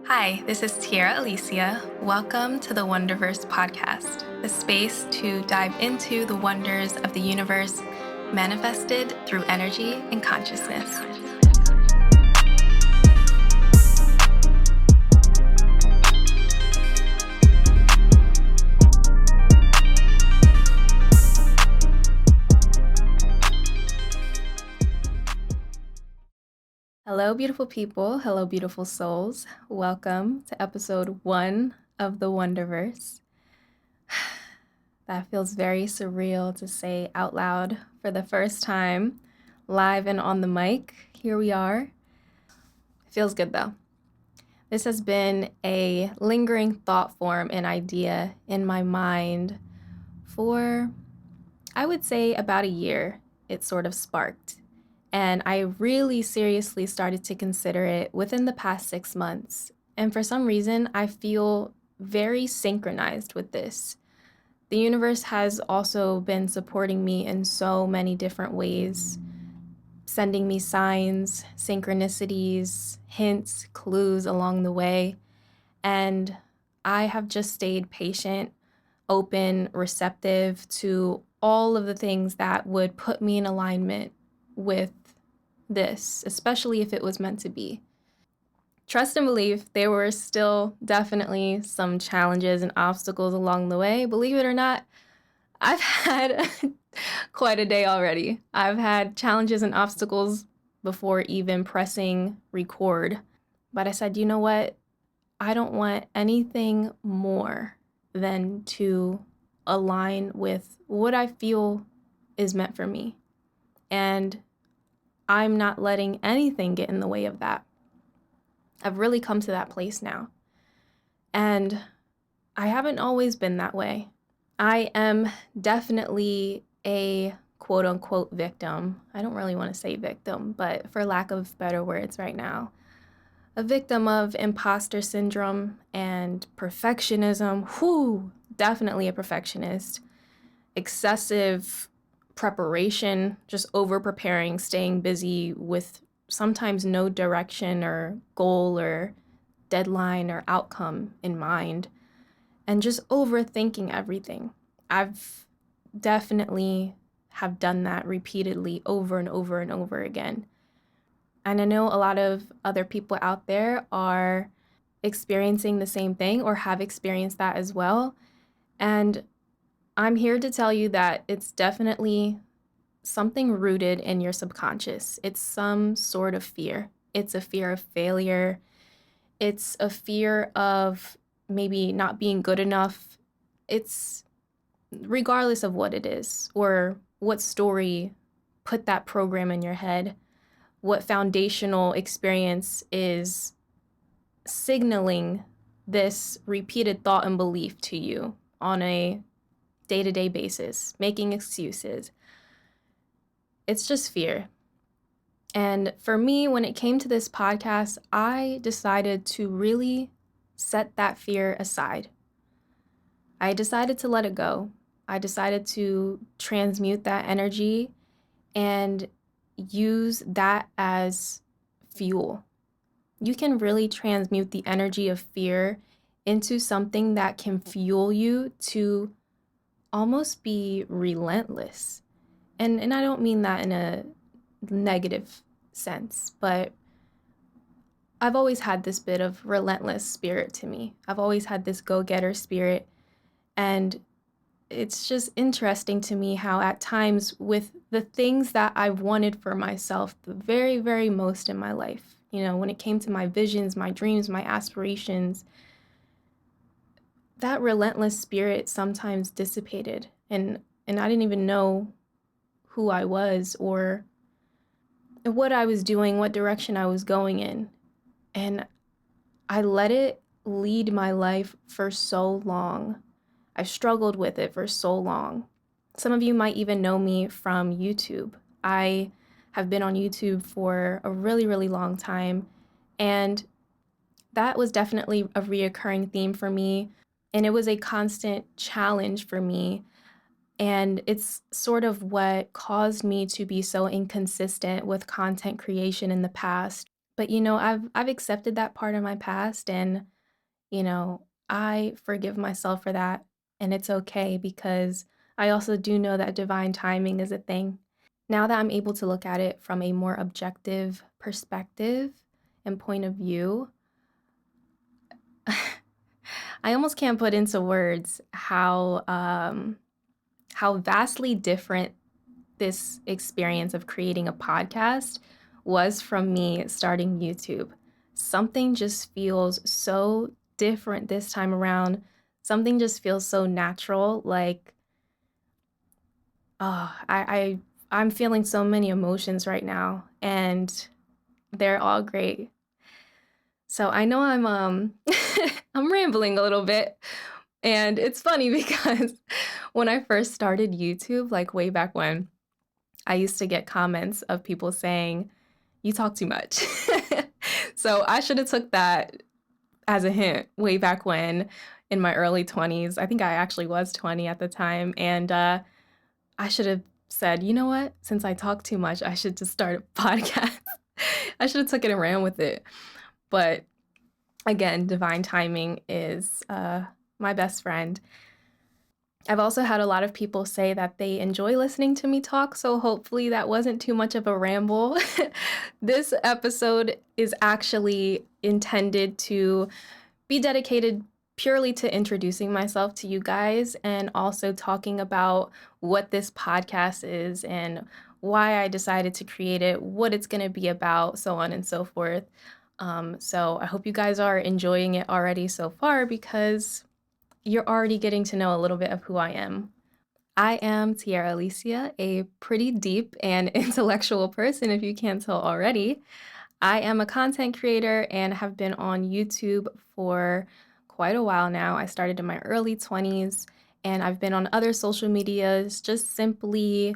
Hi, this is Tiara Alicea. Welcome to the Wonderverse podcast, the space to dive into the wonders of the universe manifested through energy and consciousness. Hello, beautiful people. Hello, beautiful souls. Welcome to episode 1 of the Wonderverse. That feels very surreal to say out loud for the first time, live and on the mic. Here we are. Feels good though. This has been a lingering thought form and idea in my mind for, I would say, about a year. It sort of sparked. And I really seriously started to consider it within the past 6 months. And for some reason, I feel very synchronized with this. The universe has also been supporting me in so many different ways, sending me signs, synchronicities, hints, clues along the way. And I have just stayed patient, open, receptive to all of the things that would put me in alignment with this, especially if it was meant to be. Trust and believe, there were still definitely some challenges and obstacles along the way. Believe it or not, I've had quite a day already. I've had challenges and obstacles before even pressing record. But I said, you know what? I don't want anything more than to align with what I feel is meant for me. And I'm not letting anything get in the way of that. I've really come to that place now. And I haven't always been that way. I am definitely a quote unquote victim. I don't really want to say victim, but for lack of better words right now, a victim of imposter syndrome and perfectionism. Definitely a perfectionist. Excessive preparation, just over preparing, staying busy with sometimes no direction or goal or deadline or outcome in mind, and just overthinking everything. I've definitely have done that repeatedly over and over and over again. And I know a lot of other people out there are experiencing the same thing or have experienced that as well. And I'm here to tell you that it's definitely something rooted in your subconscious. It's some sort of fear. It's a fear of failure. It's a fear of maybe not being good enough. It's regardless of what it is or what story put that program in your head, what foundational experience is signaling this repeated thought and belief to you on a day-to-day basis, making excuses. It's just fear. And for me, when it came to this podcast, I decided to really set that fear aside. I decided to let it go. I decided to transmute that energy and use that as fuel. You can really transmute the energy of fear into something that can fuel you to almost be relentless. And I don't mean that in a negative sense, but I've always had this bit of relentless spirit to me. I've always had this go-getter spirit. And it's just interesting to me how at times with the things that I've wanted for myself the very, very most in my life, when it came to my visions, my dreams, my aspirations, that relentless spirit sometimes dissipated. And I didn't even know who I was or what I was doing, what direction I was going in. And I let it lead my life for so long. I've struggled with it for so long. Some of you might even know me from YouTube. I have been on YouTube for a really, really long time. And that was definitely a reoccurring theme for me. And it was a constant challenge for me. And it's sort of what caused me to be so inconsistent with content creation in the past. But I've accepted that part of my past, and I forgive myself for that, and it's okay because I also do know that divine timing is a thing. Now that I'm able to look at it from a more objective perspective and point of view, I almost can't put into words how vastly different this experience of creating a podcast was from me starting YouTube. Something just feels so different this time around. Something just feels so natural. Like, I'm feeling so many emotions right now, and they're all great. So I know I'm rambling a little bit, and it's funny because when I first started YouTube, like way back when, I used to get comments of people saying, "You talk too much." So I should have took that as a hint way back when in my early 20s. I think I actually was 20 at the time, and I should have said, "You know what? Since I talk too much, I should just start a podcast." I should have took it and ran with it. But again, divine timing is my best friend. I've also had a lot of people say that they enjoy listening to me talk, so hopefully that wasn't too much of a ramble. This episode is actually intended to be dedicated purely to introducing myself to you guys and also talking about what this podcast is and why I decided to create it, what it's going to be about, so on and so forth. So I hope you guys are enjoying it already so far because you're already getting to know a little bit of who I am. I am Tiara Alicea, a pretty deep and intellectual person, if you can't tell already. I am a content creator and have been on YouTube for quite a while now. I started in my early 20s, and I've been on other social medias just simply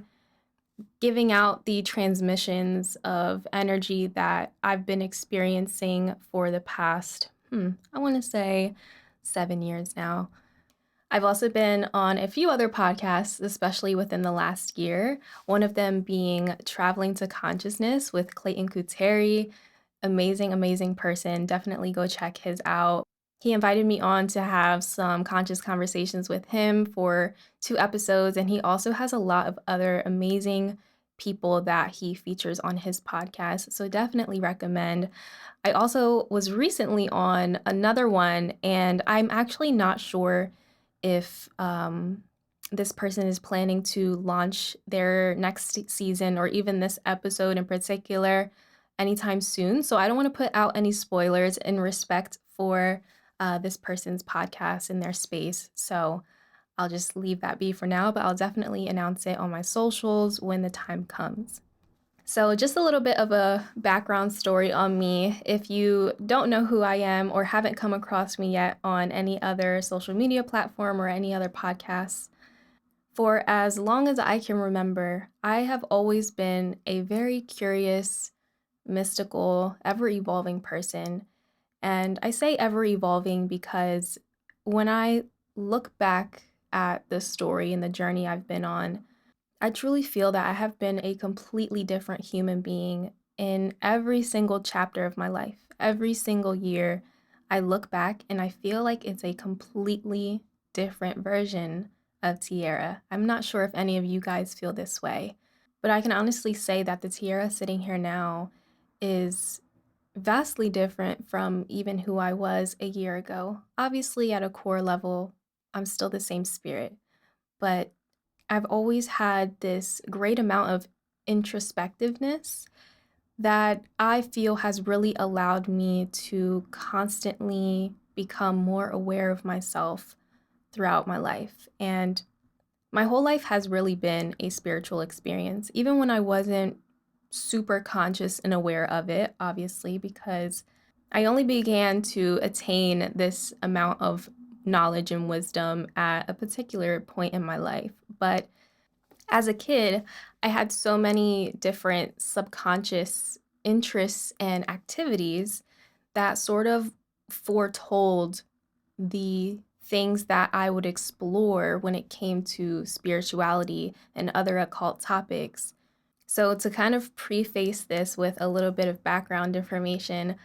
giving out the transmissions of energy that I've been experiencing for the past, I want to say 7 years now. I've also been on a few other podcasts, especially within the last year, one of them being Traveling to Consciousness with Clayton Kuteri. Amazing, amazing person. Definitely go check his out. He invited me on to have some conscious conversations with him for 2 episodes, and he also has a lot of other amazing people that he features on his podcast. So definitely recommend. I also was recently on another one, and I'm actually not sure if this person is planning to launch their next season or even this episode in particular anytime soon. So I don't want to put out any spoilers in respect for this person's podcast in their space. So I'll just leave that be for now, but I'll definitely announce it on my socials when the time comes. So, just a little bit of a background story on me. If you don't know who I am or haven't come across me yet on any other social media platform or any other podcasts, for as long as I can remember, I have always been a very curious, mystical, ever evolving person. And I say ever evolving because when I look back at the story and the journey I've been on, I truly feel that I have been a completely different human being in every single chapter of my life. Every single year, I look back and I feel like it's a completely different version of Tiara. I'm not sure if any of you guys feel this way, but I can honestly say that the Tiara sitting here now is vastly different from even who I was a year ago. Obviously, at a core level, I'm still the same spirit, but I've always had this great amount of introspectiveness that I feel has really allowed me to constantly become more aware of myself throughout my life. And my whole life has really been a spiritual experience, even when I wasn't super conscious and aware of it, obviously, because I only began to attain this amount of knowledge and wisdom at a particular point in my life. But as a kid, I had so many different subconscious interests and activities that sort of foretold the things that I would explore when it came to spirituality and other occult topics. So to kind of preface this with a little bit of background information,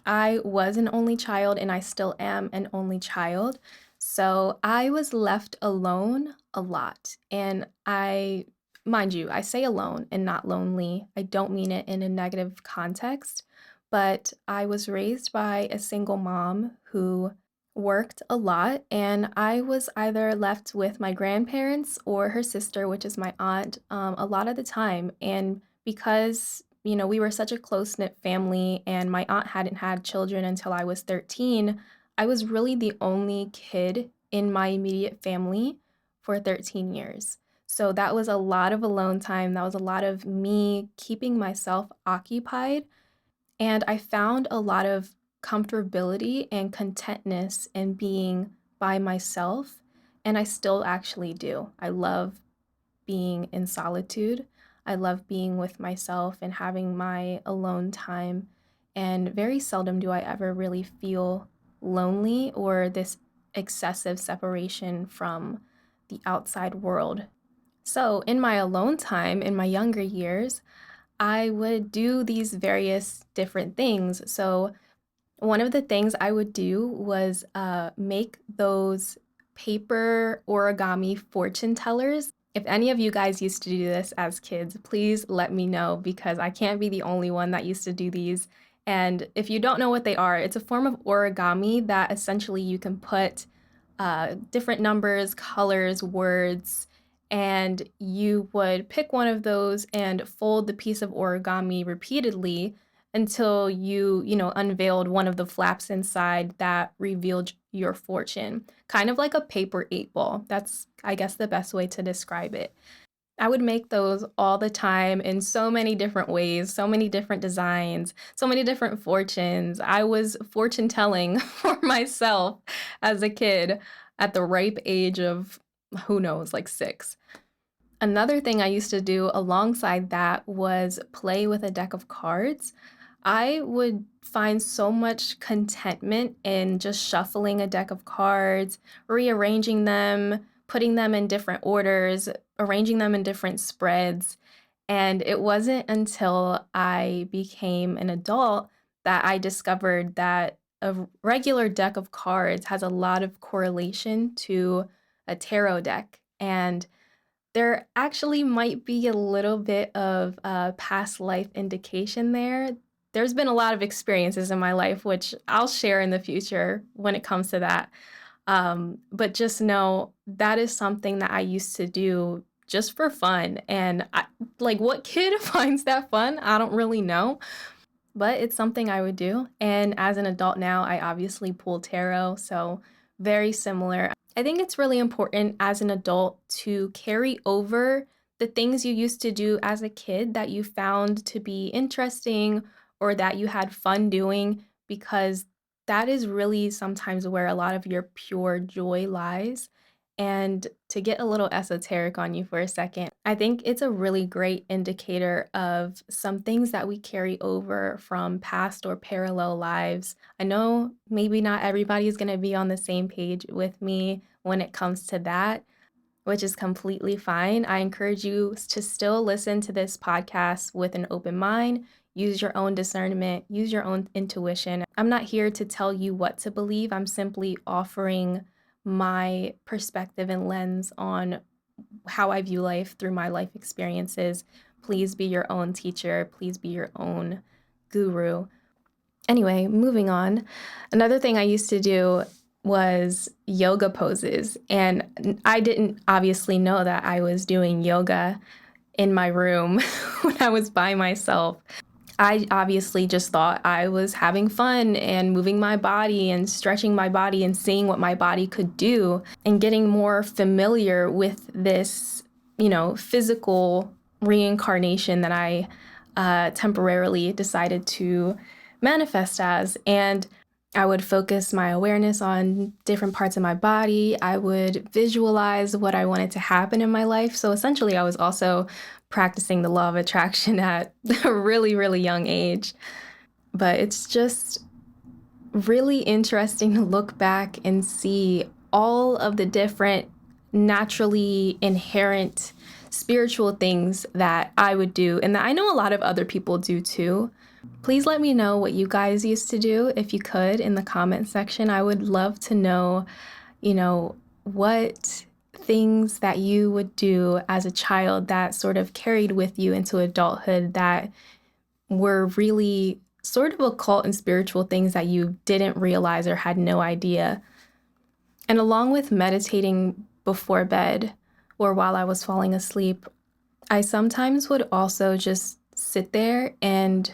I was an only child and I still am an only child. So I was left alone a lot. And mind you, I say alone and not lonely. I don't mean it in a negative context, but I was raised by a single mom who worked a lot, and I was either left with my grandparents or her sister, which is my aunt, a lot of the time. And because we were such a close-knit family and my aunt hadn't had children until I was 13, I was really the only kid in my immediate family for 13 years. So that was a lot of alone time. That was a lot of me keeping myself occupied. And I found a lot of comfortability and contentness in being by myself. And I still actually do. I love being in solitude. I love being with myself and having my alone time. And very seldom do I ever really feel lonely or this excessive separation from the outside world. So, in my alone time, in my younger years, I would do these various different things. So, one of the things I would do was make those paper origami fortune tellers. If any of you guys used to do this as kids, please let me know because I can't be the only one that used to do these. And if you don't know what they are, it's a form of origami that essentially you can put different numbers, colors, words, and you would pick one of those and fold the piece of origami repeatedly until you unveiled one of the flaps inside that revealed your fortune. Kind of like a paper 8 ball. That's, I guess, the best way to describe it. I would make those all the time in so many different ways, so many different designs, so many different fortunes. I was fortune telling for myself as a kid at the ripe age of, who knows, like 6. Another thing I used to do alongside that was play with a deck of cards. I would find so much contentment in just shuffling a deck of cards, rearranging them, putting them in different orders, arranging them in different spreads. And it wasn't until I became an adult that I discovered that a regular deck of cards has a lot of correlation to a tarot deck. And there actually might be a little bit of past life indication there. There's been a lot of experiences in my life, which I'll share in the future when it comes to that. But just know that is something that I used to do just for fun. And like, what kid finds that fun? I don't really know, but it's something I would do. And as an adult now, I obviously pull tarot, so very similar. I think it's really important as an adult to carry over the things you used to do as a kid that you found to be interesting or that you had fun doing, because that is really sometimes where a lot of your pure joy lies. And to get a little esoteric on you for a second, I think it's a really great indicator of some things that we carry over from past or parallel lives. I know maybe not everybody is going to be on the same page with me when it comes to that, which is completely fine. I encourage you to still listen to this podcast with an open mind. Use your own discernment, use your own intuition. I'm not here to tell you what to believe. I'm simply offering my perspective and lens on how I view life through my life experiences. Please be your own teacher. Please be your own guru. Anyway, moving on. Another thing I used to do was yoga poses. And I didn't obviously know that I was doing yoga in my room when I was by myself. I obviously just thought I was having fun and moving my body and stretching my body and seeing what my body could do and getting more familiar with this, physical reincarnation that I temporarily decided to manifest as. And I would focus my awareness on different parts of my body. I would visualize what I wanted to happen in my life. So essentially, I was also practicing the law of attraction at a really, really young age. But it's just really interesting to look back and see all of the different naturally inherent spiritual things that I would do and that I know a lot of other people do too. Please let me know what you guys used to do if you could in the comment section. I would love to know, what things that you would do as a child that sort of carried with you into adulthood that were really sort of occult and spiritual things that you didn't realize or had no idea. And along with meditating before bed or while I was falling asleep, I sometimes would also just sit there and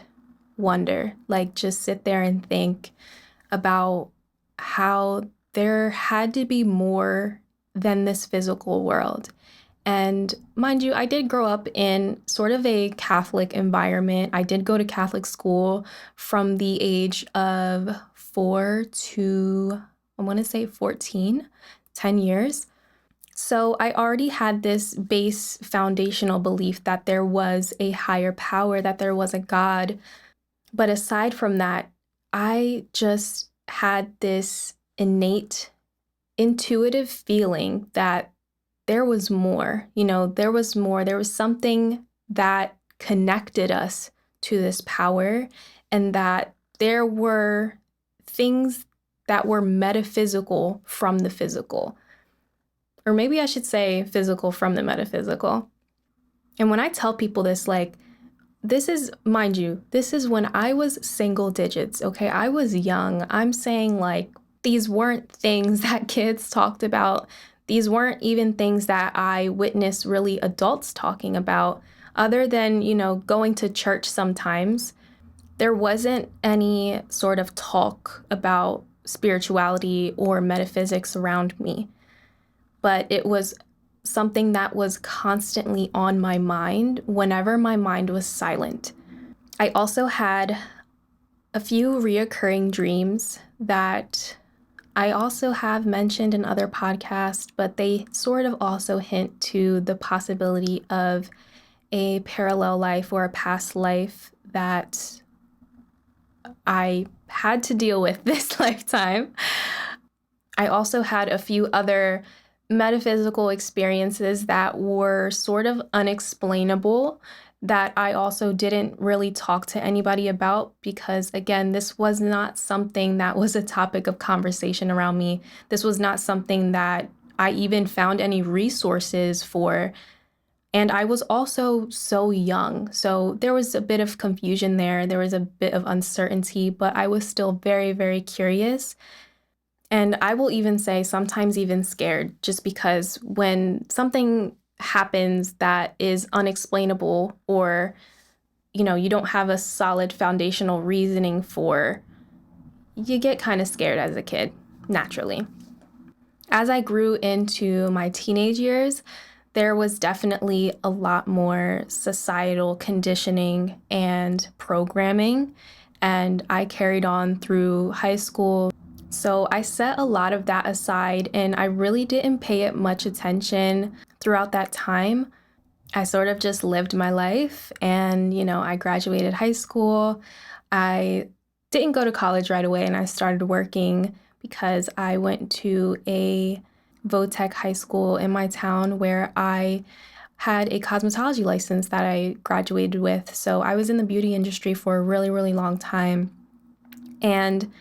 wonder, just sit there and think about how there had to be more than this physical world. And mind you, I did grow up in sort of a Catholic environment. I did go to Catholic school from the age of 4 to, I want to say 14, 10 years. So I already had this base foundational belief that there was a higher power, that there was a God. But aside from that, I just had this innate, intuitive feeling that there was more, there was more. There was something that connected us to this power, and that there were things that were metaphysical from the physical. Or maybe I should say physical from the metaphysical. And when I tell people this, this is, mind you, this is when I was single digits, okay? I was young. I'm saying these weren't things that kids talked about. These weren't even things that I witnessed really adults talking about, other than, going to church sometimes. There wasn't any sort of talk about spirituality or metaphysics around me, but it was something that was constantly on my mind whenever my mind was silent. I also had a few reoccurring dreams that I also have mentioned in other podcasts, but they sort of also hint to the possibility of a parallel life or a past life that I had to deal with this lifetime. I also had a few other metaphysical experiences that were sort of unexplainable that I also didn't really talk to anybody about because, again, this was not something that was a topic of conversation around me. This was not something that I even found any resources for. And I was also so young. So there was a bit of confusion there. There was a bit of uncertainty, but I was still very, very curious. And I will even say sometimes even scared, just because when something happens that is unexplainable or, you don't have a solid foundational reasoning for, you get kind of scared as a kid, naturally. As I grew into my teenage years, there was definitely a lot more societal conditioning and programming, and I carried on through high school. So I set a lot of that aside, and I really didn't pay it much attention throughout that time. I sort of just lived my life, and, I graduated high school. I didn't go to college right away, and I started working because I went to a Vo-Tech high school in my town where I had a cosmetology license that I graduated with. So I was in the beauty industry for a really, really long time. And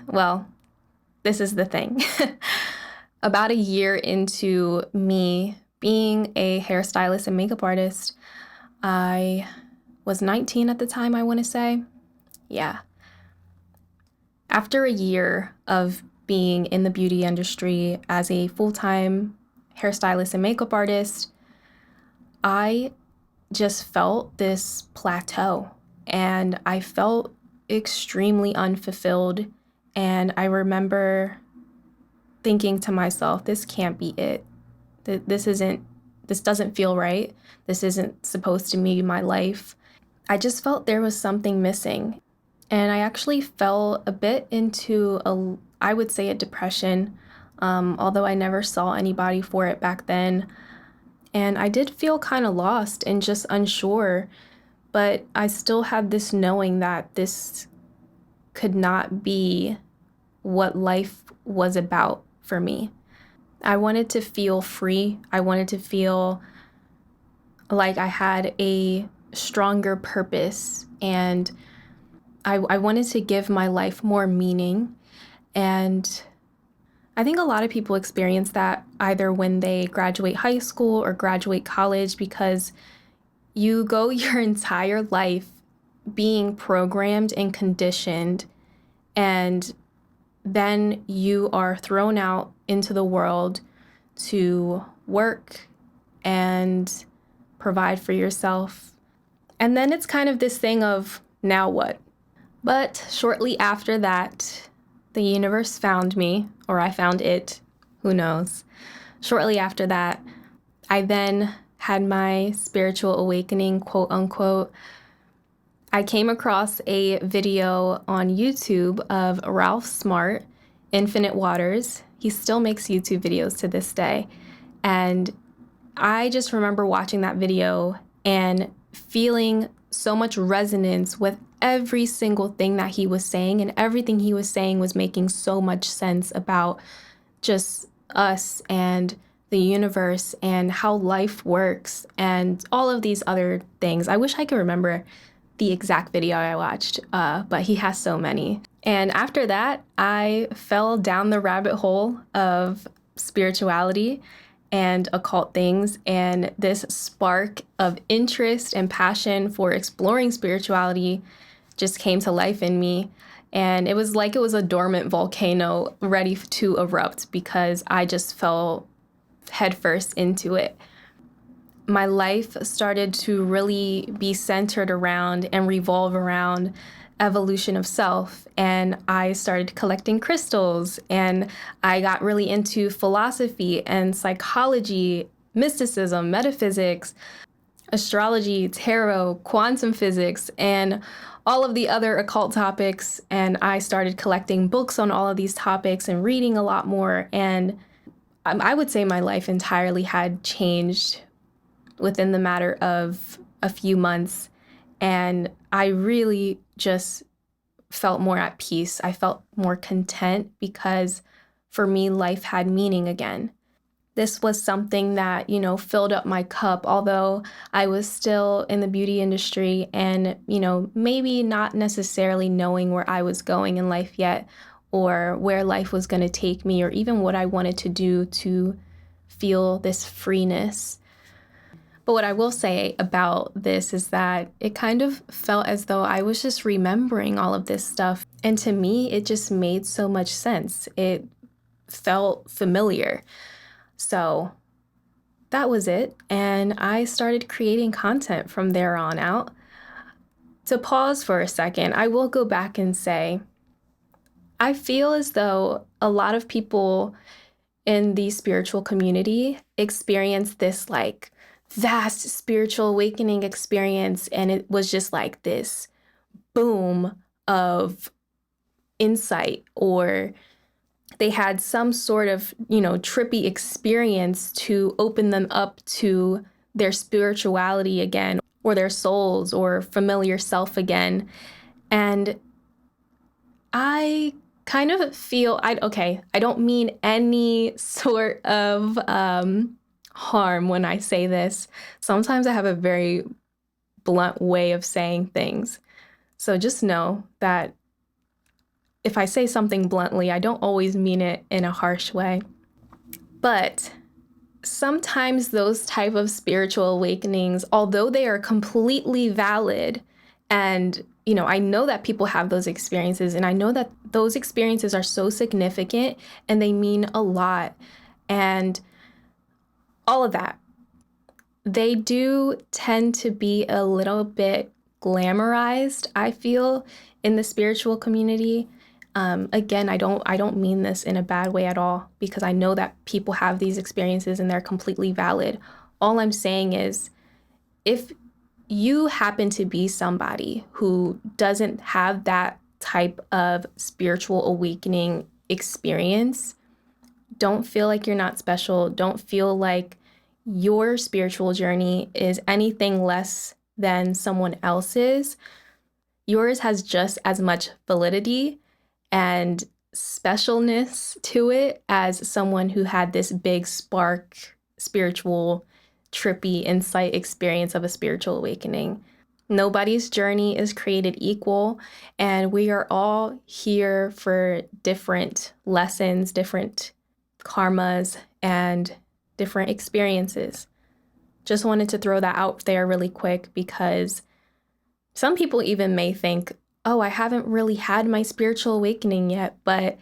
well, this is the thing. About a year into me being a hairstylist and makeup artist, I was 19 at the time, I want to say. Yeah. After a year of being in the beauty industry as a full-time hairstylist and makeup artist, I just felt this plateau, and I felt extremely unfulfilled. And I remember thinking to myself, this can't be it. This doesn't feel right. This isn't supposed to be my life. I just felt there was something missing. And I actually fell a bit into I would say a depression, although I never saw anybody for it back then. And I did feel kind of lost and just unsure, but I still had this knowing that this could not be what life was about for me. I wanted to feel free. I wanted to feel like I had a stronger purpose, and I wanted to give my life more meaning. And I think a lot of people experience that either when they graduate high school or graduate college, because you go your entire life being programmed and conditioned, and then you are thrown out into the world to work and provide for yourself. And then it's kind of this thing of, now what? But shortly after that, the universe found me, or I found it, who knows. Shortly after that, I then had my spiritual awakening, quote unquote. I came across a video on YouTube of Ralph Smart, Infinite Waters. He still makes YouTube videos to this day. And I just remember watching that video and feeling so much resonance with every single thing that he was saying, and everything he was saying was making so much sense about just us and the universe and how life works and all of these other things. I wish I could remember the exact video I watched, but he has so many. And after that, I fell down the rabbit hole of spirituality and occult things, and this spark of interest and passion for exploring spirituality just came to life in me. And it was like it was a dormant volcano ready to erupt, because I just fell headfirst into it. My life started to really be centered around and revolve around evolution of self, and I started collecting crystals, and I got really into philosophy and psychology, mysticism, metaphysics, astrology, tarot, quantum physics, and all of the other occult topics. And I started collecting books on all of these topics and reading a lot more, and I would say my life entirely had changed within the matter of a few months. And I really just felt more at peace. I felt more content, because for me, life had meaning again. This was something that, filled up my cup, although I was still in the beauty industry and, maybe not necessarily knowing where I was going in life yet, or where life was going to take me, or even what I wanted to do to feel this freeness. But what I will say about this is that it kind of felt as though I was just remembering all of this stuff. And to me, it just made so much sense. It felt familiar. So that was it. And I started creating content from there on out. To pause for a second, I will go back and say, I feel as though a lot of people in the spiritual community experience this vast spiritual awakening experience, and it was just like this boom of insight, or they had some sort of, trippy experience to open them up to their spirituality again, or their souls or familiar self again. And I kind of feel, I don't mean any sort of harm when I say this. Sometimes I have a very blunt way of saying things. So just know that if I say something bluntly, I don't always mean it in a harsh way. But sometimes those type of spiritual awakenings, although they are completely valid, and I know that people have those experiences, and I know that those experiences are so significant and they mean a lot, and all of that, they do tend to be a little bit glamorized, I feel, in the spiritual community. Again, I don't mean this in a bad way at all, because I know that people have these experiences and they're completely valid. All I'm saying is, if you happen to be somebody who doesn't have that type of spiritual awakening experience, don't feel like you're not special. Don't feel like your spiritual journey is anything less than someone else's. Yours has just as much validity and specialness to it as someone who had this big spark spiritual trippy insight experience of a spiritual awakening. Nobody's journey is created equal, and we are all here for different lessons, different karmas, and different experiences. Just wanted to throw that out there really quick because some people even may think, oh, I haven't really had my spiritual awakening yet, but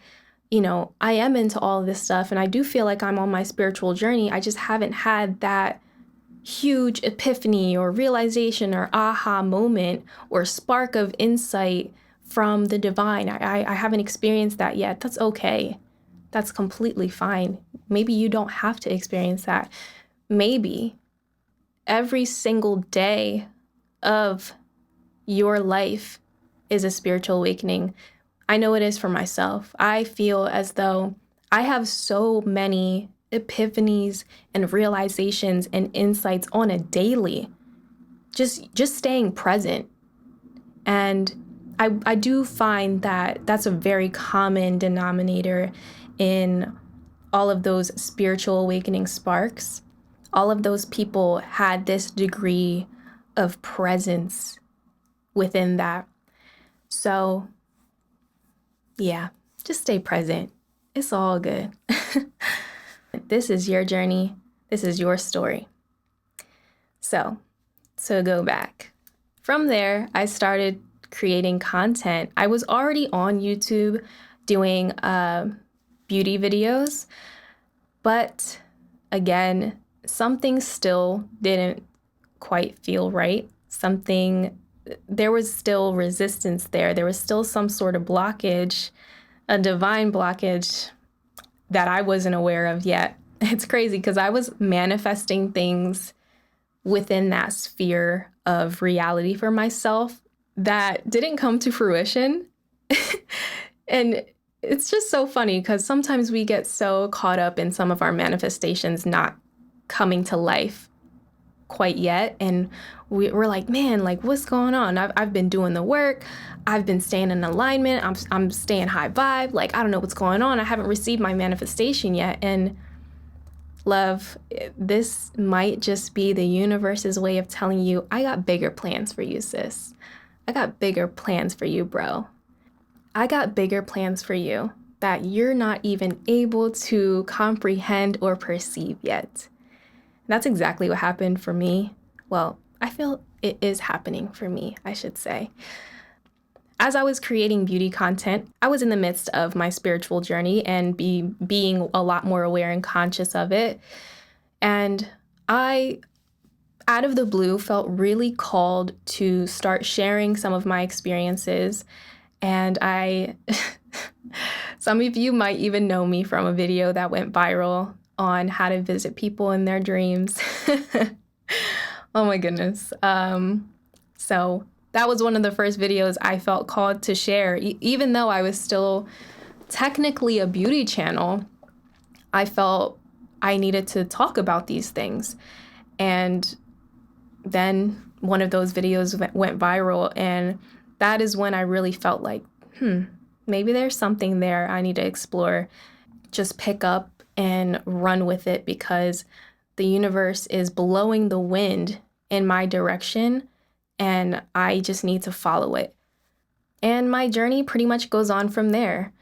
I am into all of this stuff and I do feel like I'm on my spiritual journey. I just haven't had that huge epiphany or realization or aha moment or spark of insight from the divine. I haven't experienced that yet. That's okay. That's completely fine. Maybe you don't have to experience that. Maybe every single day of your life is a spiritual awakening. I know it is for myself. I feel as though I have so many epiphanies and realizations and insights on a daily, just staying present. And I do find that that's a very common denominator in all of those spiritual awakening sparks. All of those people had this degree of presence within that. So yeah, just stay present. It's all good. This is your journey. This is your story. So to go back. From there, I started creating content. I was already on YouTube doing beauty videos, but again, something still didn't quite feel right. There was still resistance there. There was still some sort of blockage, a divine blockage that I wasn't aware of yet. It's crazy because I was manifesting things within that sphere of reality for myself that didn't come to fruition. And it's just so funny because sometimes we get so caught up in some of our manifestations not coming to life quite yet. And we're like, man, like what's going on? I've been doing the work. I've been staying in alignment. I'm staying high vibe. Like, I don't know what's going on. I haven't received my manifestation yet. And love, this might just be the universe's way of telling you, I got bigger plans for you, sis. I got bigger plans for you, bro. I got bigger plans for you that you're not even able to comprehend or perceive yet. That's exactly what happened for me. Well, I feel it is happening for me, I should say. As I was creating beauty content, I was in the midst of my spiritual journey and being a lot more aware and conscious of it. And I, out of the blue, felt really called to start sharing some of my experiences. And some of you might even know me from a video that went viral on how to visit people in their dreams. Oh my goodness. So that was one of the first videos I felt called to share. Even though I was still technically a beauty channel, I felt I needed to talk about these things. And then one of those videos went viral, and that is when I really felt like, maybe there's something there I need to explore. Just pick up and run with it because the universe is blowing the wind in my direction and I just need to follow it. And my journey pretty much goes on from there.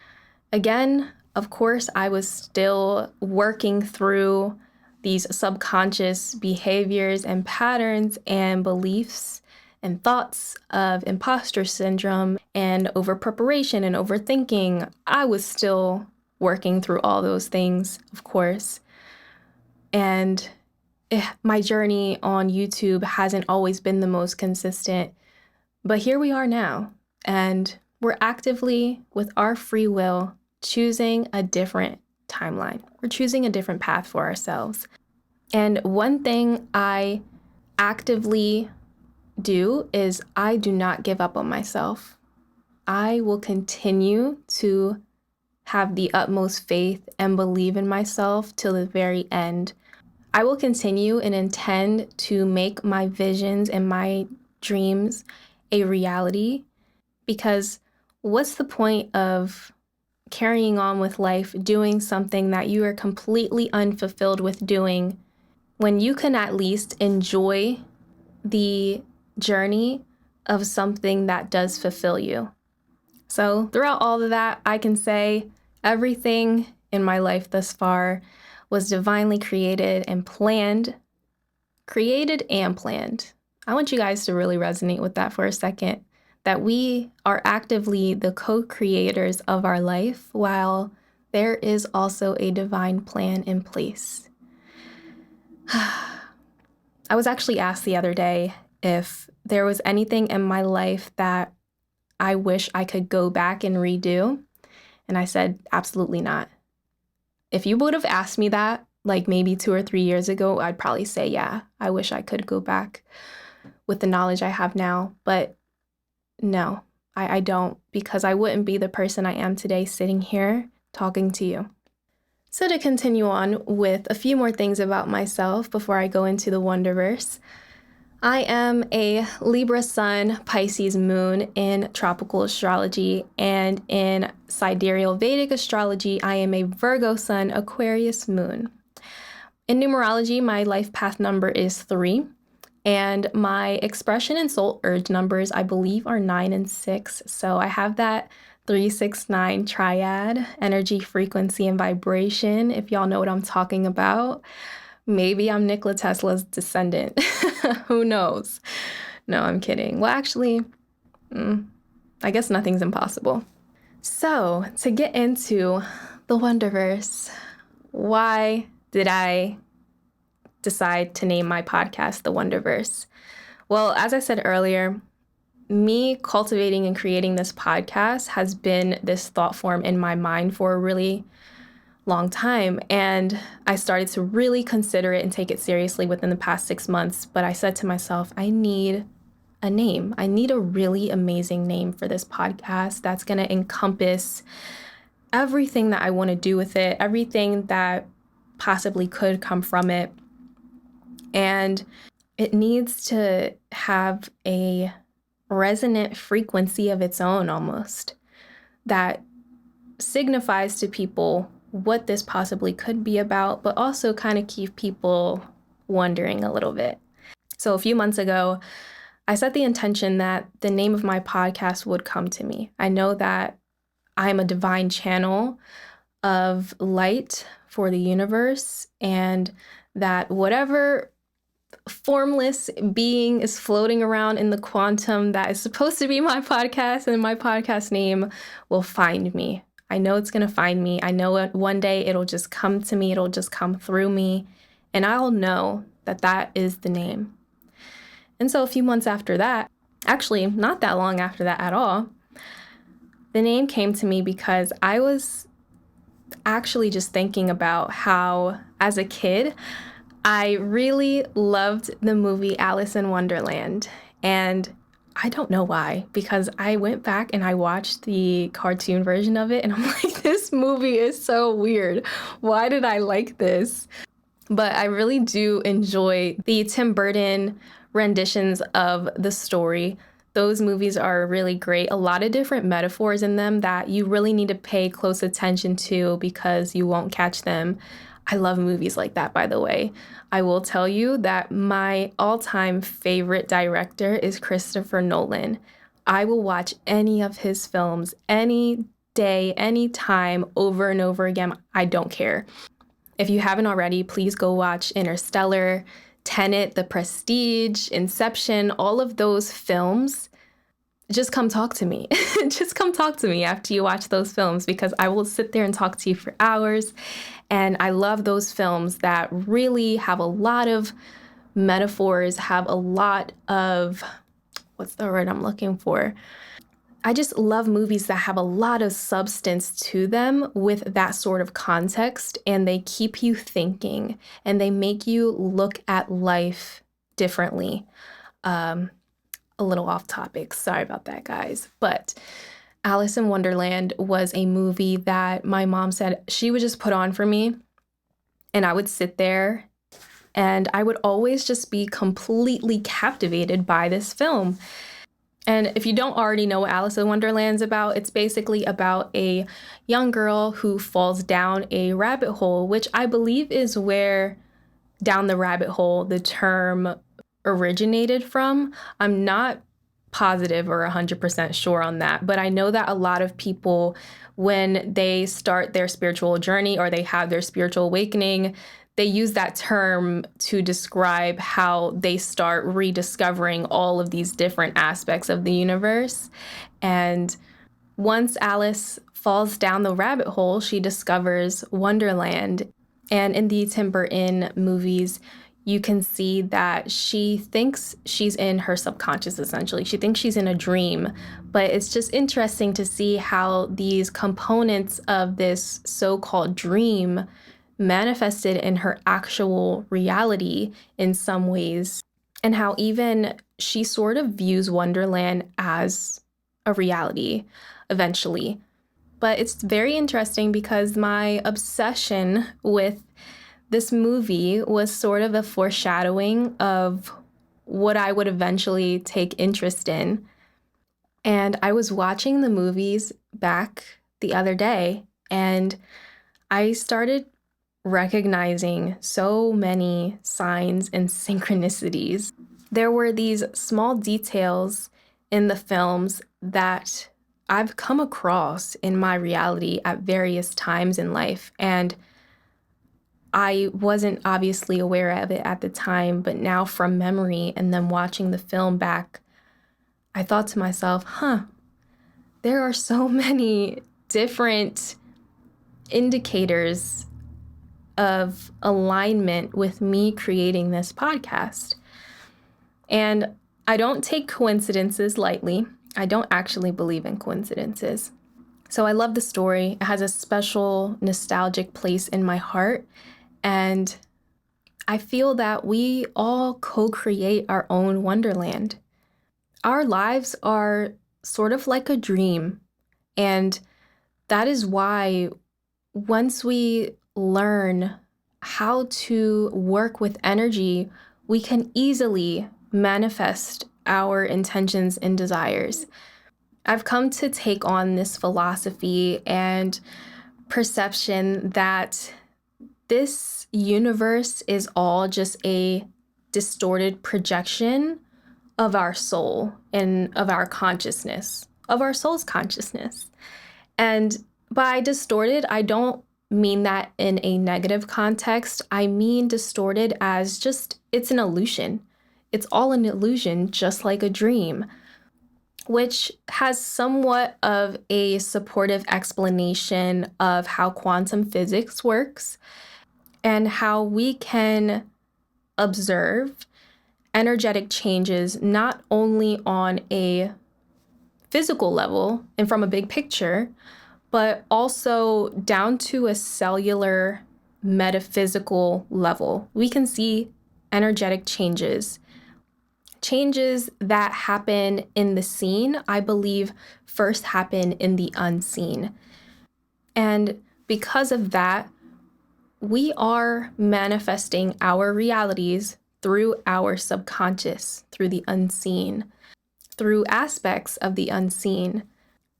Again, of course, I was still working through these subconscious behaviors and patterns and beliefs and thoughts of imposter syndrome and over preparation and overthinking. I was still working through all those things, of course. And my journey on YouTube hasn't always been the most consistent, but here we are now. And we're actively, with our free will, choosing a different timeline. We're choosing a different path for ourselves. And one thing I actively do is I do not give up on myself. I will continue to have the utmost faith and believe in myself till the very end. I will continue and intend to make my visions and my dreams a reality, because what's the point of carrying on with life doing something that you are completely unfulfilled with doing when you can at least enjoy the journey of something that does fulfill you. So throughout all of that, I can say everything in my life thus far was divinely created and planned. Created and planned. I want you guys to really resonate with that for a second, that we are actively the co-creators of our life while there is also a divine plan in place. I was actually asked the other day if there was anything in my life that I wish I could go back and redo. And I said, absolutely not. If you would have asked me that, like maybe 2 or 3 years ago, I'd probably say, yeah, I wish I could go back with the knowledge I have now. But no, I don't, because I wouldn't be the person I am today sitting here talking to you. So to continue on with a few more things about myself before I go into the Wonderverse, I am a Libra Sun, Pisces Moon in tropical astrology, and in sidereal Vedic astrology, I am a Virgo Sun, Aquarius Moon. In numerology, my life path number is 3, and my expression and soul urge numbers, I believe, are 9 and 6. So I have that 369 triad, energy, frequency, and vibration, if y'all know what I'm talking about. Maybe I'm Nikola Tesla's descendant. Who knows? No, I'm kidding. Well, actually, I guess nothing's impossible. So, to get into the Wonderverse, why did I decide to name my podcast the Wonderverse? Well, as I said earlier, me cultivating and creating this podcast has been this thought form in my mind for a really long time. And I started to really consider it and take it seriously within the past 6 months. But I said to myself, I need a name. I need a really amazing name for this podcast that's going to encompass everything that I want to do with it, everything that possibly could come from it. And it needs to have a resonant frequency of its own almost that signifies to people what this possibly could be about, but also kind of keep people wondering a little bit. So a few months ago, I set the intention that the name of my podcast would come to me. I know that I'm a divine channel of light for the universe, and that whatever formless being is floating around in the quantum that is supposed to be my podcast and my podcast name will find me. I know it's going to find me. I know one day it'll just come to me. It'll just come through me. And I'll know that that is the name. And so a few months after that, actually not that long after that at all, the name came to me because I was actually just thinking about how, as a kid, I really loved the movie Alice in Wonderland. And I don't know why, because I went back and I watched the cartoon version of it and I'm like, this movie is so weird. Why did I like this? But I really do enjoy the Tim Burton renditions of the story. Those movies are really great. A lot of different metaphors in them that you really need to pay close attention to because you won't catch them. I love movies like that, by the way. I will tell you that my all-time favorite director is Christopher Nolan. I will watch any of his films any day, any time, over and over again. I don't care. If you haven't already, please go watch Interstellar, Tenet, The Prestige, Inception, all of those films. Just come talk to me. Just come talk to me after you watch those films, because I will sit there and talk to you for hours. And I love those films that really have a lot of metaphors, have a lot of, what's the word I'm looking for? I just love movies that have a lot of substance to them with that sort of context, and they keep you thinking and they make you look at life differently. A little off topic. Sorry about that, guys. But Alice in Wonderland was a movie that my mom said she would just put on for me, and I would sit there and I would always just be completely captivated by this film. And if you don't already know what Alice in Wonderland's about, it's basically about a young girl who falls down a rabbit hole, which I believe is where down the rabbit hole the term originated from. I'm not positive or 100% sure on that, but I know that a lot of people, when they start their spiritual journey or they have their spiritual awakening, they use that term to describe how they start rediscovering all of these different aspects of the universe. And once Alice falls down the rabbit hole, she discovers Wonderland. And in the Tim Burton movies, you can see that she thinks she's in her subconscious, essentially. She thinks she's in a dream. But it's just interesting to see how these components of this so-called dream manifested in her actual reality in some ways, and how even she sort of views Wonderland as a reality eventually. But it's very interesting because my obsession with this movie was sort of a foreshadowing of what I would eventually take interest in. And I was watching the movies back the other day, and I started recognizing so many signs and synchronicities. There were these small details in the films that I've come across in my reality at various times in life, and I wasn't obviously aware of it at the time, but now from memory and then watching the film back, I thought to myself, there are so many different indicators of alignment with me creating this podcast. And I don't take coincidences lightly. I don't actually believe in coincidences. So I love the story. It has a special nostalgic place in my heart. And I feel that we all co-create our own Wonderland. Our lives are sort of like a dream. And that is why once we learn how to work with energy, we can easily manifest our intentions and desires. I've come to take on this philosophy and perception that this universe is all just a distorted projection of our soul and of our consciousness, of our soul's consciousness. And by distorted, I don't mean that in a negative context. I mean distorted as just, it's an illusion. It's all an illusion, just like a dream, which has somewhat of a supportive explanation of how quantum physics works and how we can observe energetic changes not only on a physical level and from a big picture, but also down to a cellular metaphysical level. We can see energetic changes that happen in the seen, I believe, first happen in the unseen. And because of that, we are manifesting our realities through our subconscious, through the unseen, through aspects of the unseen.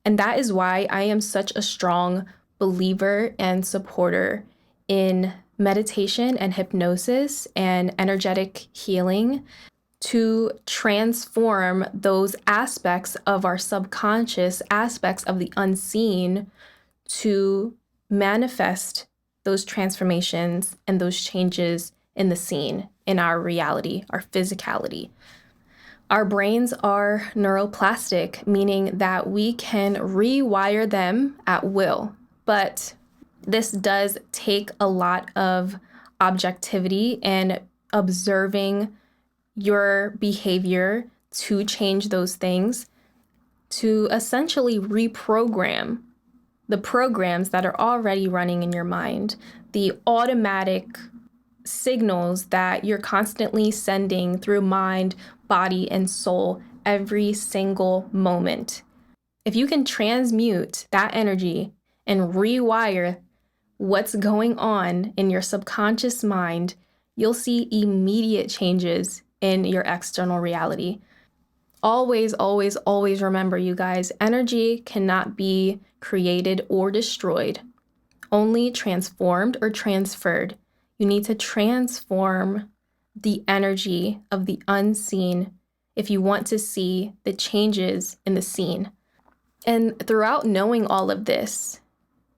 And that is why I am such a strong believer and supporter in meditation and hypnosis and energetic healing to transform those aspects of our subconscious, aspects of the unseen, to manifest those transformations and those changes in the seen, in our reality, our physicality. Our brains are neuroplastic, meaning that we can rewire them at will. But this does take a lot of objectivity and observing your behavior to change those things, to essentially reprogram the programs that are already running in your mind, the automatic signals that you're constantly sending through mind, body, and soul every single moment. If you can transmute that energy and rewire what's going on in your subconscious mind, you'll see immediate changes in your external reality. Always, always, always remember, you guys, energy cannot be created or destroyed, only transformed or transferred. You need to transform the energy of the unseen if you want to see the changes in the seen. And throughout knowing all of this,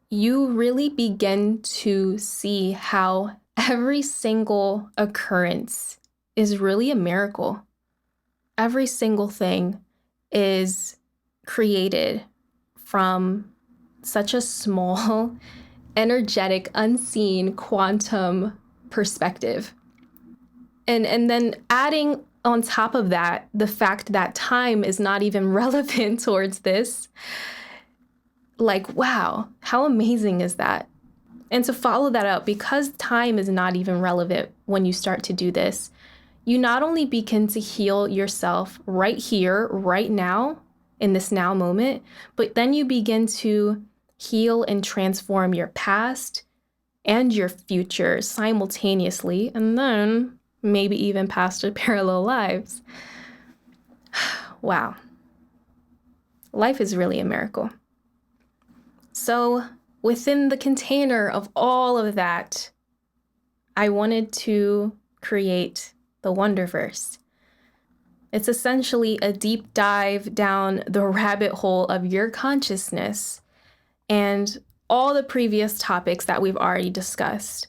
you really begin to see how every single occurrence is really a miracle. Every single thing is created from such a small, energetic, unseen quantum perspective. And then adding on top of that, the fact that time is not even relevant towards this. Like, wow, how amazing is that? And to follow that up, because time is not even relevant when you start to do this, you not only begin to heal yourself right here, right now, in this now moment, but then you begin to heal and transform your past and your future simultaneously, and then maybe even past parallel lives. Wow. Life is really a miracle. So within the container of all of that, I wanted to create the Wonderverse. It's essentially a deep dive down the rabbit hole of your consciousness and all the previous topics that we've already discussed,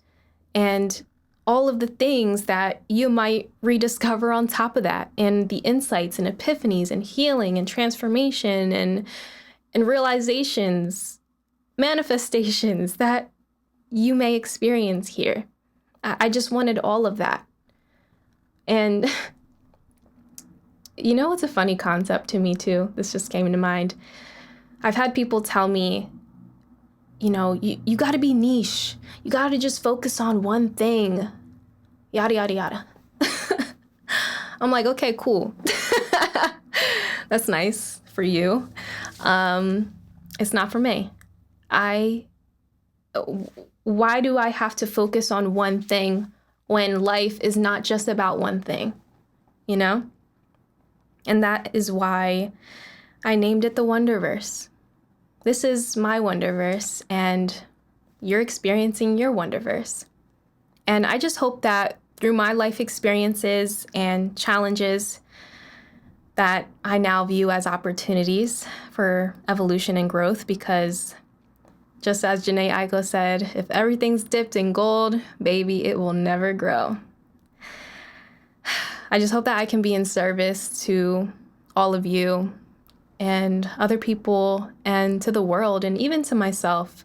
and all of the things that you might rediscover on top of that, and the insights and epiphanies and healing and transformation and realizations, manifestations that you may experience here. I just wanted all of that. And you know, it's a funny concept to me too. This just came to mind. I've had people tell me, you know, you got to be niche. You got to just focus on one thing. Yada, yada, yada. I'm like, okay, cool. That's nice for you. It's not for me. Why do I have to focus on one thing when life is not just about one thing, you know? And that is why I named it the Wonderverse. This is my Wonderverse, and you're experiencing your Wonderverse. And I just hope that through my life experiences and challenges that I now view as opportunities for evolution and growth, because just as Janae Aiko said, if everything's dipped in gold, baby, it will never grow. I just hope that I can be in service to all of you and other people and to the world and even to myself.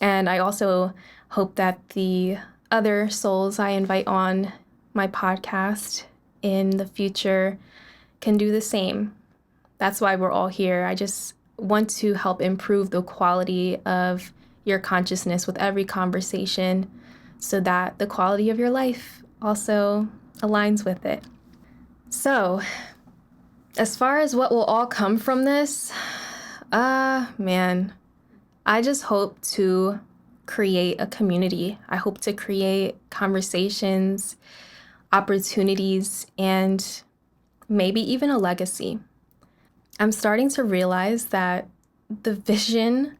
And I also hope that the other souls I invite on my podcast in the future can do the same. That's why we're all here. I just want to help improve the quality of your consciousness with every conversation so that the quality of your life also aligns with it. So, as far as what will all come from this, man, I just hope to create a community. I hope to create conversations, opportunities, and maybe even a legacy. I'm starting to realize that the vision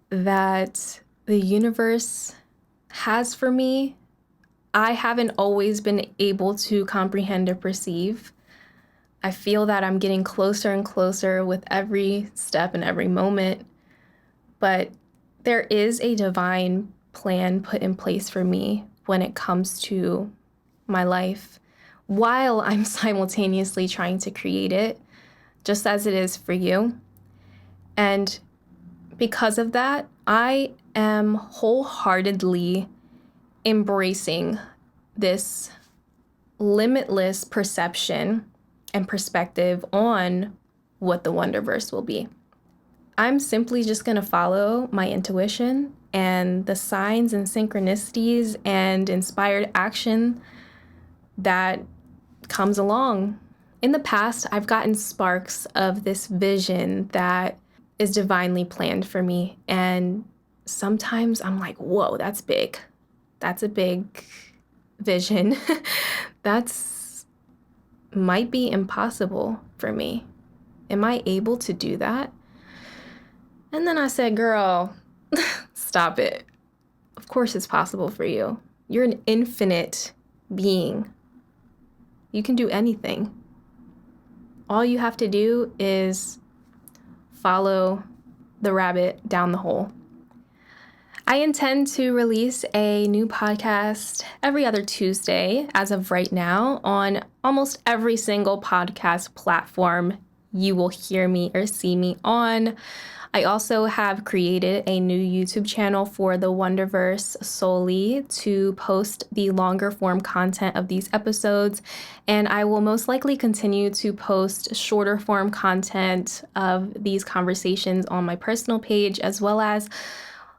that the universe has for me, I haven't always been able to comprehend or perceive. I feel that I'm getting closer and closer with every step and every moment, but there is a divine plan put in place for me when it comes to my life, while I'm simultaneously trying to create it, just as it is for you. And because of that, I am wholeheartedly embracing this limitless perception and perspective on what the Wonderverse will be. I'm simply just going to follow my intuition and the signs and synchronicities and inspired action that comes along. In the past, I've gotten sparks of this vision that is divinely planned for me. And sometimes I'm like, whoa, that's big. That's a big vision. That's might be impossible for me. Am I able to do that? And then I said, girl, stop it. Of course it's possible for you. You're an infinite being. You can do anything. All you have to do is follow the rabbit down the hole. I intend to release a new podcast every other Tuesday as of right now on almost every single podcast platform you will hear me or see me on. I also have created a new YouTube channel for the Wonderverse solely to post the longer form content of these episodes, and I will most likely continue to post shorter form content of these conversations on my personal page, as well as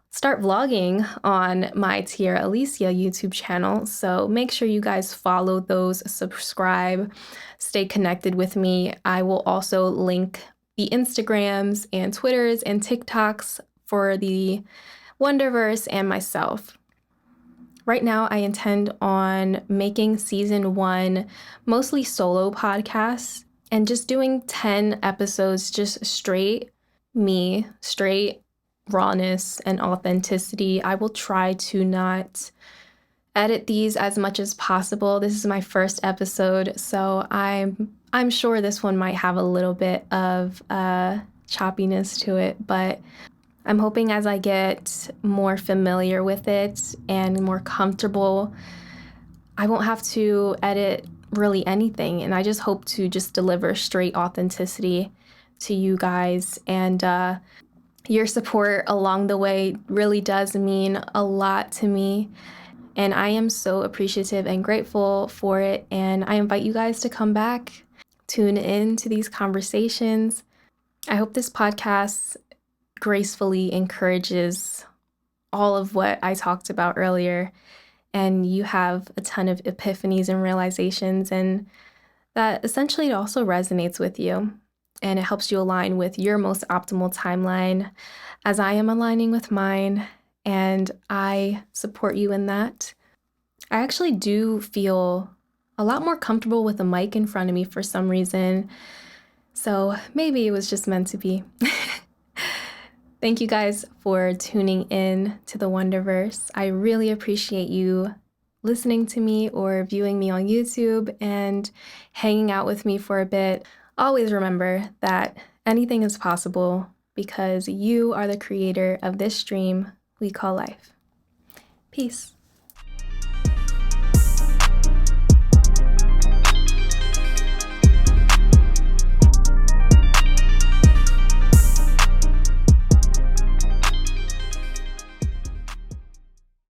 start vlogging on my Tiara Alicea YouTube channel. So make sure you guys follow those, subscribe, stay connected with me. I will also link the Instagrams and Twitters and TikToks for the Wonderverse and myself. Right now, I intend on making season 1 mostly solo podcasts and just doing 10 episodes, just straight me, straight rawness and authenticity. I will try to not edit these as much as possible. This is my first episode, so I'm sure this one might have a little bit of choppiness to it, but I'm hoping as I get more familiar with it and more comfortable, I won't have to edit really anything, and I just hope to just deliver straight authenticity to you guys. And your support along the way really does mean a lot to me, and I am so appreciative and grateful for it. And I invite you guys to come back, tune in to these conversations. I hope this podcast gracefully encourages all of what I talked about earlier, and you have a ton of epiphanies and realizations, and that essentially it also resonates with you. And it helps you align with your most optimal timeline, as I am aligning with mine, and I support you in that. I actually do feel a lot more comfortable with a mic in front of me for some reason, so maybe it was just meant to be. Thank you guys for tuning in to the Wonderverse. I really appreciate you listening to me or viewing me on YouTube and hanging out with me for a bit. Always remember that anything is possible because you are the creator of this dream we call life. Peace.